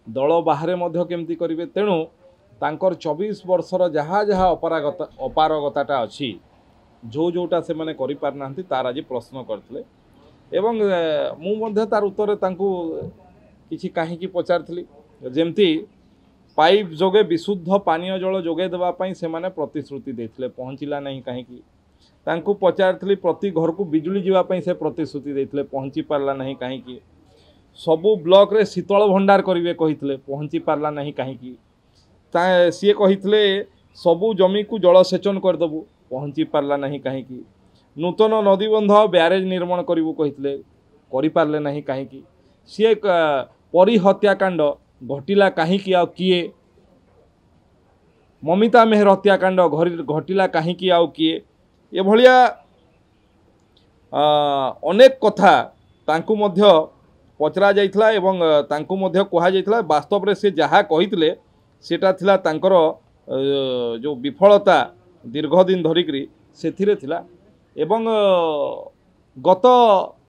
दल बाहर केमती करेंगे तेणु तांकर 24 वर्षर जहाँ जहाँ अपारगताटा अच्छी जो जोटा से मैंने करि पार नांती तार आज प्रश्न करते एवं मु तार उत्तर तांकु किछि काहींकी पचारथली जेमती पाइप जोगे विशुद्ध पानीय जल जोगे देवाई से माने प्रतिश्रुति देथिले पहुँचला नहीं कहीं तांकु पचारथली प्रति घर को बिजुली जीवाई से प्रतिश्रुति देथिले पहुँची पारला नहीं कहीं सबु ब्लॉक रे शीतल भंडार करेंगे कही पहुँची पारला नहीं कहीं सी कही सबु जमी को जलसेचन करदेबू पहुँची पारला नहीं कहीं नूतन नदीबंध ब्यारेज निर्माण करूँ कही करें नहीं कहीं सी परी हत्याकांड घटिला कहीं आ किए ममिता मेहर हत्याकांड घटिला कहीं आउ किए ये भलिया अनेक कथा तांकु मध्य पचरा जाइथला एवं तांकु मध्य कहा जाइथला वास्तव रे से जहा कहितले सेटा थिला तांकर जो विफलता दीर्घ दिन धरिकरी सेथिरे थिला एवं गत